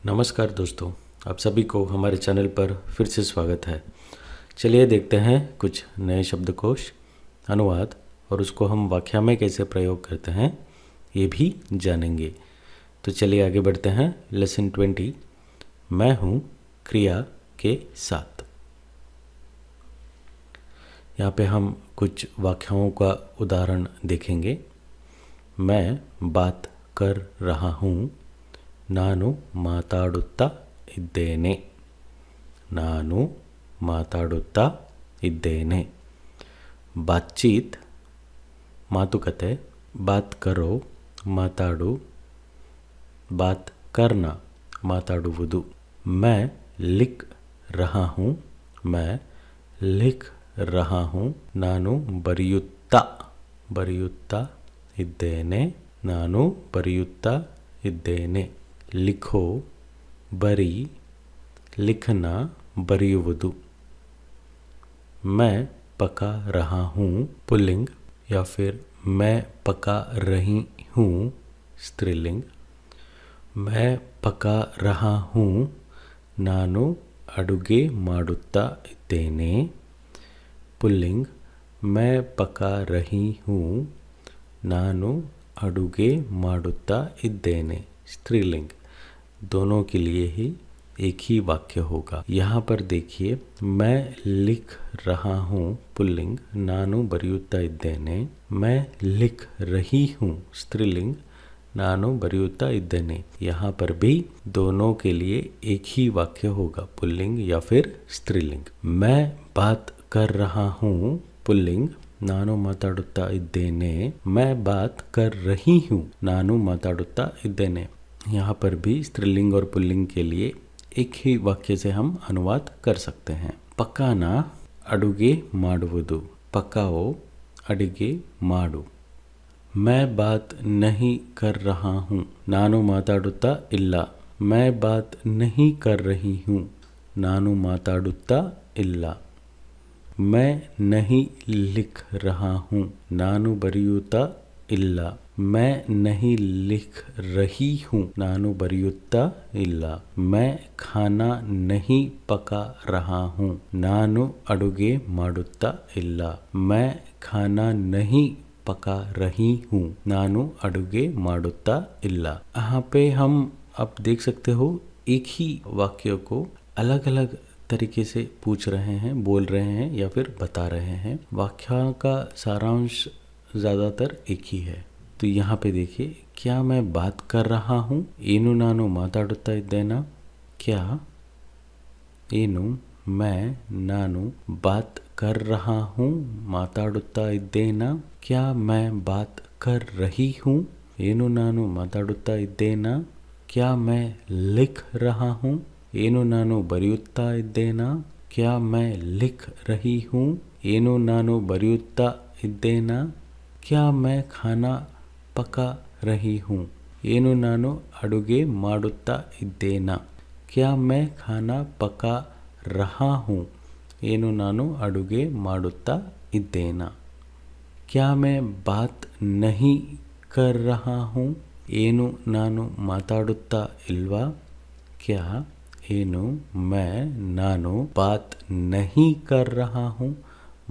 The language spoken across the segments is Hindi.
नमस्कार दोस्तों, आप सभी को हमारे चैनल पर फिर से स्वागत है। चलिए देखते हैं कुछ नए शब्दकोश, अनुवाद और उसको हम वाक्य में कैसे प्रयोग करते हैं ये भी जानेंगे। तो चलिए आगे बढ़ते हैं। लेसन 20, मैं हूँ क्रिया के साथ। यहाँ पे हम कुछ वाक्यों का उदाहरण देखेंगे। मैं बात कर रहा हूँ, ನಾನು ಮಾತಾಡುತ್ತಾ ಇದ್ದೇನೆ। ನಾನು ಮಾತಾಡುತ್ತಾ ಇದ್ದೇನೆ। ಬಾತಚೀತ್ ಮಾತುಕತೆ, ಬಾತ್ ಕರೋ ಮಾತಾಡು, ಬಾತ್ ಕರ್ನಾ ಮಾತಾಡುವುದು। मैं लिख रहा हूँ, मैं लिख रहा हूँ। ನಾನು ಬರೆಯುತ್ತಾ ಇದ್ದೇನೆ, ನಾನು ಬರೆಯುತ್ತಾ ಇದ್ದೇನೆ। लिखो बरी, लिखना बರೆಯುವುದು। मैं पका रहा हूँ पुल्लिंग या फिर मैं पका रही हूँ स्त्रीलिंग। मैं पका रहा हूँ, ನಾನು ಅಡುಗೆ ಮಾಡುತ್ತಾ ಇದ್ದೇನೆ पुल्लिंग। मैं पका रही हूँ, ನಾನು ಅಡುಗೆ ಮಾಡುತ್ತಾ ಇದ್ದೇನೆ स्त्रीलिंग। दोनों के लिए ही एक ही वाक्य होगा। यहाँ पर देखिए, मैं लिख रहा हूँ पुल्लिंग, ನಾನು ಬರೆಯುತ್ತಾ ಇದ್ದೇನೆ। मैं लिख रही हूँ स्त्रीलिंग, ನಾನು ಬರೆಯುತ್ತಾ ಇದ್ದೇನೆ। यहाँ पर भी दोनों के लिए एक ही वाक्य होगा, पुल्लिंग या फिर स्त्रीलिंग। मैं बात कर रहा हूँ पुल्लिंग, ನಾನು ಮಾತಾಡುತ್ತಾ ಇದ್ದೇನೆ। मैं बात कर रही हूँ, ನಾನು ಮಾತಾಡುತ್ತಾ ಇದ್ದೇನೆ। यहाँ पर भी स्त्रीलिंग और पुल्लिंग के लिए एक ही वाक्य से हम अनुवाद कर सकते हैं। ಪಕ್ಕಾನ ಅಡುಗೆ ಮಾಡುವುದು, ಪಕ್ಕಾओ ಅಡುಗೆ ಮಾಡು। मैं बात नहीं कर रहा हूँ, ನಾನು ಮಾತಾಡುತ್ತಾ ಇಲ್ಲ। मैं बात नहीं कर रही हूँ, ನಾನು ಮಾತಾಡುತ್ತಾ ಇಲ್ಲ। मैं नहीं लिख रहा हूँ, ನಾನು ಬರೆಯುತ್ತಾ ಇಲ್ಲ। मैं नहीं लिख रही हूँ, ನಾನು ಬರೆಯುತ್ತಾ ಇಲ್ಲ। मैं खाना नहीं पका रहा हूँ, ನಾನು ಅಡುಗೆ ಮಾಡುತ್ತಾ ಇಲ್ಲ। मैं खाना नहीं पका रही हूँ, ನಾನು ಅಡುಗೆ ಮಾಡುತ್ತಾ ಇಲ್ಲ। यहाँ पे हम आप देख सकते हो एक ही वाक्य को अलग अलग तरीके से पूछ रहे हैं, बोल रहे हैं या फिर बता रहे हैं। वाक्य का सारांश ज़्यादातर एक ही है। तो यहाँ पे देखिए, क्या मैं बात कर रहा हूँ, ಏನು ನಾನು ಮಾತಾಡುತ್ತಾ ಇದ್ದೇನಾ। क्या ಏನು मैं ನಾನು बात कर रहा हूँ ಮಾತಾಡುತ್ತಾ ಇದ್ದೇನಾ। क्या मैं बात कर रही हूँ, ಏನು ನಾನು ಮಾತಾಡುತ್ತಾ ಇದ್ದೇನಾ। क्या मैं लिख रहा हूँ, ಏನು ನಾನು ಬರೆಯುತ್ತಾ ಇದ್ದೇನಾ। क्या मैं लिख रही हूँ, ಏನು ನಾನು ಬರೆಯುತ್ತಾ ಇದ್ದೇನಾ। क्या मैं खाना पका रही हूँ, ಏನು ನಾನು ಅಡುಗೆ ಮಾಡುತ್ತಾ ಇದ್ದೇನಾ। क्या मैं खाना पका रहा हूँ, ಏನು ನಾನು ಅಡುಗೆ ಮಾಡುತ್ತಾ ಇದ್ದೇನಾ। क्या मैं बात नहीं कर रहा हूँ, ಏನು ನಾನು ಮಾತಾಡುತ್ತಾ ಇಲ್ವಾ। क्या ಏನು मैं ನಾನು बात नहीं कर रहा हूँ,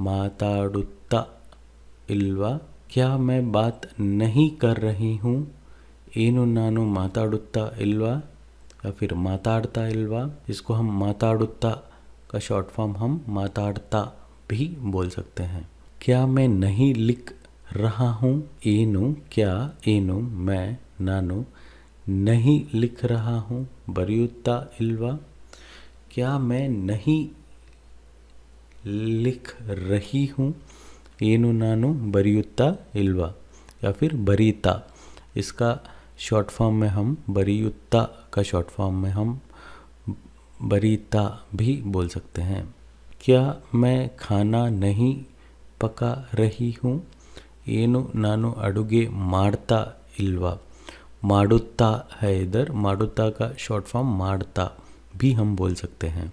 ಮಾತಾಡುತ್ತಾ ಇಲ್ವಾ। क्या मैं बात नहीं कर रही हूँ, ಏನು ನಾನು ಮಾತಾಡುತ್ತಾ ಇಲ್ವಾ या फिर ಮಾತಾಡ್ತಾ ಇಲ್ವಾ। इसको हम ಮಾತಾಡುತ್ತಾ का शॉर्ट फॉर्म हम ಮಾತಾಡ್ತಾ भी बोल सकते हैं। क्या मैं नहीं लिख रहा हूँ, ಏನು क्या ಏನು मैं ನಾನು नहीं लिख रहा हूँ ಬರೆಯುತ್ತಾ ಇಲ್ವಾ। क्या मैं नहीं लिख रही हूँ, ಏನು ನಾನು ಬರೆಯುತ್ತಾ ಇಲ್ವಾ या फिर ಬರೀತಾ। इसका शॉर्ट फॉर्म में हम बरीयुत्ता का शॉर्ट फॉर्म में हम बरीता भी बोल सकते हैं। क्या मैं खाना नहीं पका रही हूँ, ಏನು ನಾನು ಅಡುಗೆ ಮಾಡ್ತಾ ಇಲ್ವಾ। ಮಾಡುತ್ತಾ है इधर, ಮಾಡುತ್ತಾ का शॉर्ट फॉर्म ಮಾಡ್ತಾ भी हम बोल सकते हैं।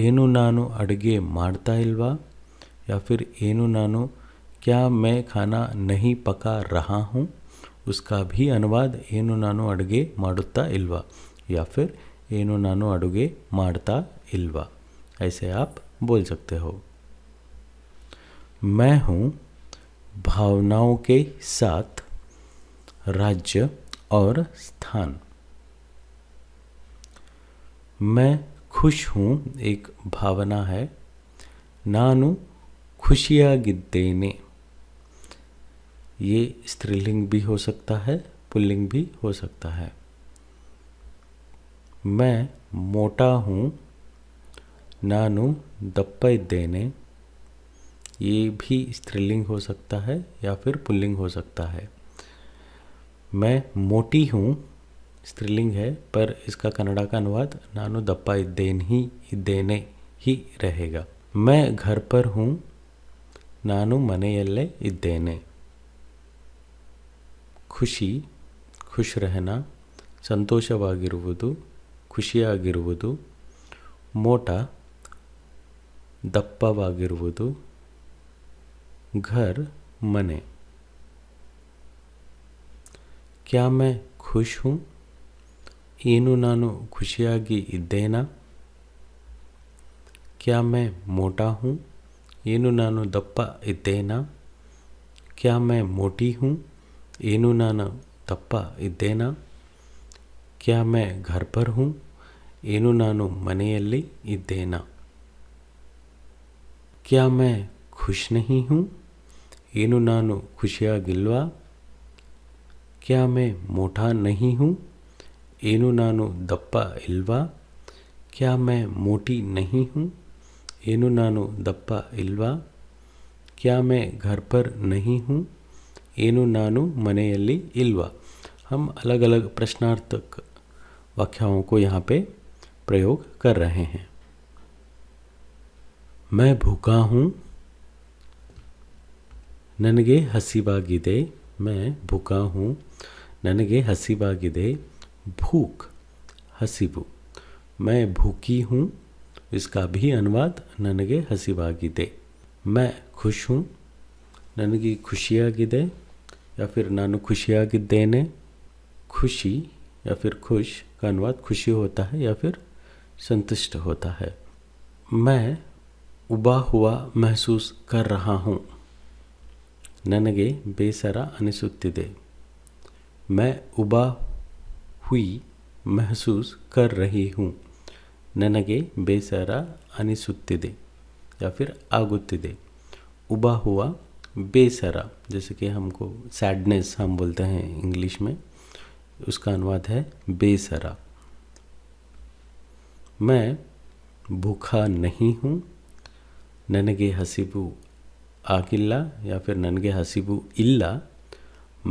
ಏನು ನಾನು ಅಡುಗೆ ಮಾಡ್ತಾ ಇಲ್ವಾ या फिर ಏನು ನಾನು क्या मैं खाना नहीं पका रहा हूँ, उसका भी अनुवाद ಏನು ನಾನು ಅಡುಗೆ ಮಾಡುತ್ತಾ ಇಲ್ವಾ। या फिर ಏನು ನಾನು ಅಡುಗೆ ಮಾಡ್ತಾ ಇಲ್ವಾ, ऐसे आप बोल सकते हो। मैं हूँ भावनाओं के साथ राज्य और स्थान। मैं खुश हूँ एक भावना है, ನಾನು ಖುಷಿಯಾಗಿದ್ದೇನೆ। ये स्त्रीलिंग भी हो सकता है, पुल्लिंग भी हो सकता है। मैं मोटा हूँ, ನಾನು ದಪ್ಪ ಇದ್ದೇನೆ। ये भी स्त्रीलिंग हो सकता है या फिर पुल्लिंग हो सकता है। मैं मोटी हूँ स्त्रीलिंग है, पर इसका कन्नड़ा का अनुवाद ನಾನು ದಪ್ಪ ಇದ್ದೇನೆ ही रहेगा। मैं घर पर हूँ, ನಾನು ಮನೆಯಲ್ಲೇ ಇದ್ದೇನೆ। ಖುಷಿ ಖುಷ್ रहना, ಸಂತೋಷವಾಗಿರುವುದು, ಖುಷಿಯಾಗಿರುವುದು। ಮೋಟ ದಪ್ಪವಾಗಿರುವುದು। घर मने। क्या मैं खुश हूँ, ಏನು ನಾನು ಖುಷಿಯಾಗಿ ಇದ್ದೇನಾ। क्या मैं मोटा हूँ, ಏನು ನಾನು ದಪ್ಪ ಇದ್ದೇನಾ। क्या मैं मोटी हूँ, ಏನು ನಾನು ದಪ್ಪ ಇದ್ದೇನಾ। क्या मैं घर पर हूँ, ಏನು ನಾನು ಮನೆಯಲ್ಲಿ ಇದ್ದೇನಾ। क्या मैं खुश नहीं हूँ, ಏನು ನಾನು ಖುಷಿಯಾಗಿಲ್ವಾ। क्या मैं मोटा नहीं हूँ, ಏನು ನಾನು ದಪ್ಪ ಇಲ್ವಾ। क्या मैं मोटी नहीं हूँ, ಏನು ನಾನು ದಪ್ಪ ಇಲ್ವಾ। क्या मैं घर पर नहीं हूँ, ಏನು ನಾನು ಮನೆಯಲ್ಲಿ ಇಲ್ವಾ। हम अलग अलग प्रश्नार्थक वाक्यों को यहाँ पे प्रयोग कर रहे हैं। मैं भूखा हूँ, ನನಗೆ ಹಸಿವಾಗಿದೆ। मैं भूखा हूँ, ನನಗೆ ಹಸಿವಾಗಿದೆ। भूख ಹಸಿವು। मैं भूखी हूँ, इसका भी अनुवाद ನನಗೆ ಹಸಿವಾಗಿದೆ। मैं खुश हूँ, ನನಗೆ ಖುಷಿಯಾಗಿದೆ या फिर ನಾನು ಖುಷಿಯಾಗಿದ್ದೇನೆ। खुशी या फिर खुश का अनुवाद खुशी होता है या फिर संतुष्ट होता है। मैं उबा हुआ महसूस कर रहा हूँ, ನನಗೆ ಬೇಸರ ಅನಿಸುತ್ತಿದೆ। मैं उबा हुई महसूस कर रही हूँ, ನನಗೆ ಬೇಸರ ಅನಿಸುತ್ತಿದೆ या फिर आगुತ್ತಿದೆ। उबा हुआ बेसरा, जैसे कि हमको सैडनेस हम बोलते हैं इंग्लिश में, उसका अनुवाद है बेसरा। मैं भूखा नहीं हूँ, ನನಗೆ ಹಸಿವು ಆಗಿಲ್ಲ या फिर ನನಗೆ ಹಸಿವು ಇಲ್ಲ।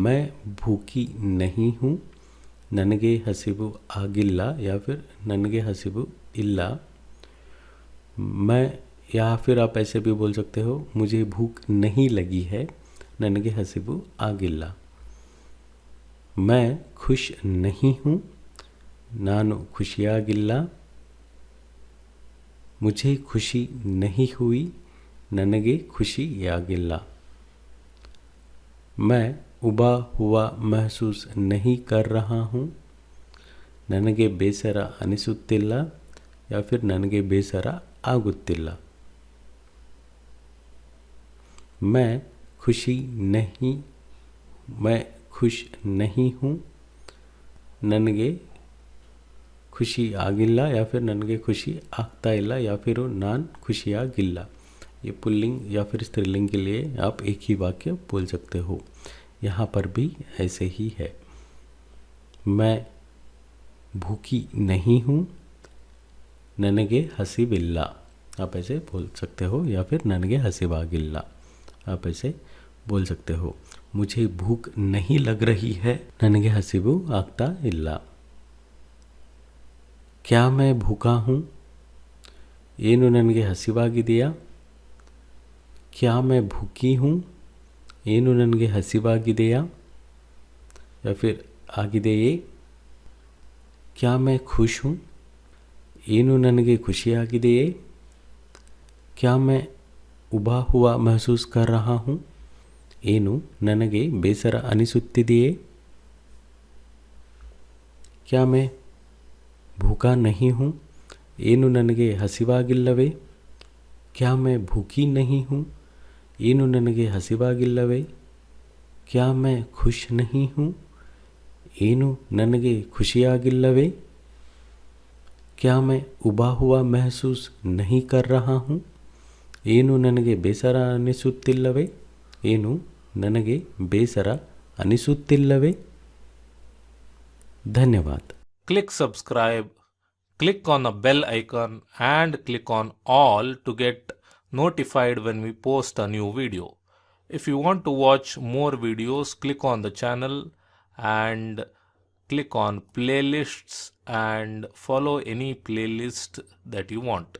मैं भूखी नहीं हूँ, ನನಗೆ ಹಸಿವು ಆಗಿಲ್ಲ या फिर ನನಗೆ ಹಸಿವು ಇಲ್ಲ। मैं या फिर आप ऐसे भी बोल सकते हो, मुझे भूख नहीं लगी है, ನನಗೆ ಹಸಿವು ಆಗಿಲ್ಲ। मैं खुश नहीं हूँ, ನಾನು ಖುಷಿಯಾಗಿಲ್ಲ। मुझे खुशी नहीं हुई, ನನಗೆ ಖುಷಿಯಾಗಿಲ್ಲ। मैं उबा हुआ महसूस नहीं कर रहा हूँ, ನನಗೆ ಬೇಸರ ಅನಿಸುತ್ತಿಲ್ಲ या फिर ನನಗೆ ಬೇಸರ ಆಗುತ್ತಿಲ್ಲ। मैं खुश नहीं हूँ, ನನಗೆ ಖುಷಿ ಆಗಿಲ್ಲ या फिर ನನಗೆ ಖುಷಿ ಆಗ್ತಾ ಇಲ್ಲ या फिर ನಾನು ಖುಷಿಯಾಗಿಲ್ಲ। ये पुल्लिंग या फिर स्त्रीलिंग के लिए आप एक ही वाक्य बोल सकते हो। यहाँ पर भी ऐसे ही है। मैं भूखी नहीं हूँ, ನನಗೆ ಹಸಿವಿಲ್ಲ, आप ऐसे बोल सकते हो, या फिर ನನಗೆ ಹಸಿವಾಗಿಲ್ಲ, आप ऐसे बोल सकते हो। मुझे भूख नहीं लग रही है, ನನಗೆ ಹಸಿವು ಆಗ್ತಾ ಇಲ್ಲ। क्या मैं भूखा हूँ, ಏನು ನನಗೆ ಹಸಿವಾಗಿದೆಯಾ। क्या मैं भूखी हूँ, ಏನು ನನಗೆ ಹಸಿವಾಗಿದೆಯಾ या फिर ಆಗಿದೆಯೇ। क्या मैं खुश हूँ, ಏನು ನನಗೆ ಖುಷಿಯಾಗಿದೆಯೇ। क्या मैं उबा हुआ महसूस कर रहा हूँ, ಏನು ನನಗೆ ಬೇಸರ ಅನಿಸುತ್ತಿದೆಯೇ। क्या मैं भूखा नहीं हूँ ಏನು ನನಗೆ ಹಸಿವಾಗಿಲ್ಲವೇ क्या मैं भूखी नहीं हूँ ಏನು ನನಗೆ ಹಸಿವಾಗಿಲ್ಲವೇ क्या मैं खुश नहीं हूँ ಏನು ನನಗೆ ಖುಷಿಯಾಗಿಲ್ಲವೇ क्या मैं उबा हुआ महसूस नहीं कर रहा हूँ ಏನು ನನಗೆ ಬೇಸರ ಅನಿಸುತ್ತಿಲ್ಲವೇ ಏನು ನನಗೆ ಬೇಸರ ಅನಿಸುತ್ತಿಲ್ಲವೇ ಧನ್ಯವಾದ Click subscribe, click on the bell icon and click on all to get notified when we post a new video. If you want to watch more videos, click on the channel and click on playlists and follow any playlist that you want.